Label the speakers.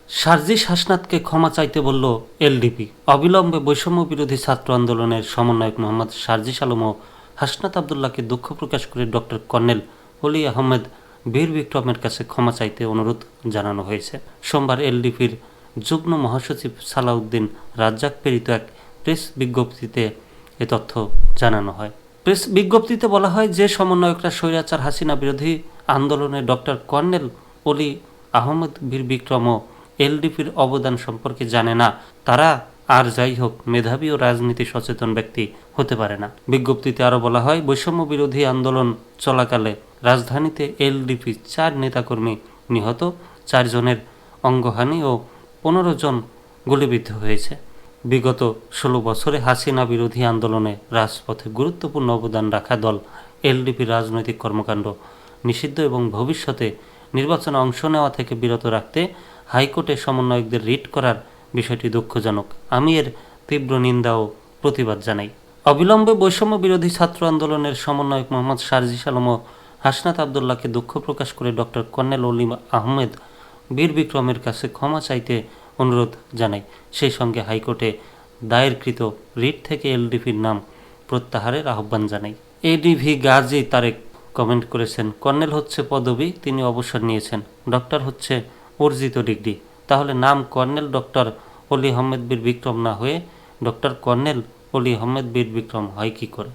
Speaker 1: সার্জিস হাসনাতকে ক্ষমা চাইতে বলল এলডিপি। অবিলম্বে বৈষম্য বিরোধী ছাত্র আন্দোলনের সমন্বয়ক মোহাম্মদ সার্জিস আলম ও হাসনাত আবদুল্লাহকে দুঃখ প্রকাশ করে ডক্টর কর্নেল অলি আহমেদ বীর বিক্রমের কাছে ক্ষমা চাইতে অনুরোধ জানানো হয়েছে। সোমবার এলডিপির যুগ্ম মহাসচিব সালাউদ্দিন রাজ্জাক প্রেরিত এক প্রেস বিজ্ঞপ্তিতে এ তথ্য জানানো হয়। প্রেস বিজ্ঞপ্তিতে বলা হয়, যে সমন্বয়করা স্বৈরাচার হাসিনা বিরোধী আন্দোলনে ডক্টর কর্নেল অলি আহমেদ বীর বিক্রম ও এলডিপির অবদান সম্পর্কে জানে না, তারা আর যাই হোক মেধাবী ও রাজনীতি সচেতন ব্যক্তি হতে পারে না। বিজ্ঞপ্তিতে আরও বলা হয়, বৈষম্য বিরোধী আন্দোলন চলাকালে রাজধানীতে এলডিপি 4 নেতাকর্মী নিহত, 4 জনের অঙ্গহানি ও 15 জন গুলিবিদ্ধ হয়েছে। বিগত 16 বছরে হাসিনা বিরোধী আন্দোলনে রাজপথে গুরুত্বপূর্ণ অবদান রাখা দল এলডিপির রাজনৈতিক কর্মকাণ্ড নিষিদ্ধ এবং ভবিষ্যতে নির্বাচনে অংশ নেওয়া থেকে বিরত রাখতে হাইকোর্টে সমন্বয়কদের রিট করার বিষয়টি দুঃখজনক। আমি এর তীব্র নিন্দা ও প্রতিবাদ জানাই। অবিলম্বে বৈষম্য বিরোধী ছাত্র আন্দোলনের সমন্বয়ক মোহাম্মদ সার্জিস আলম ও হাসনাত আবদুল্লাহকে দুঃখ প্রকাশ করে ডক্টর কর্নেল অলি আহমেদ বীর বিক্রমের কাছে ক্ষমা চাইতে অনুরোধ জানাই। সেই সঙ্গে হাইকোর্টে দায়েরকৃত রিট থেকে এলডিপির নাম প্রত্যাহারের আহ্বান জানাই। এডিভি গাজী তারেক কমেন্ট করেছেন, কর্নেল হচ্ছে পদবি, তিনি অবসর নিয়েছেন। ডক্টর হচ্ছে অর্জিত ডিগ্রি। তাহলে নাম কর্নেল ডক্টর অলি আহমেদ বীর বিক্রম না হয়ে ডক্টর কর্নেল অলি আহমেদ বীর বিক্রম হয় কী করে?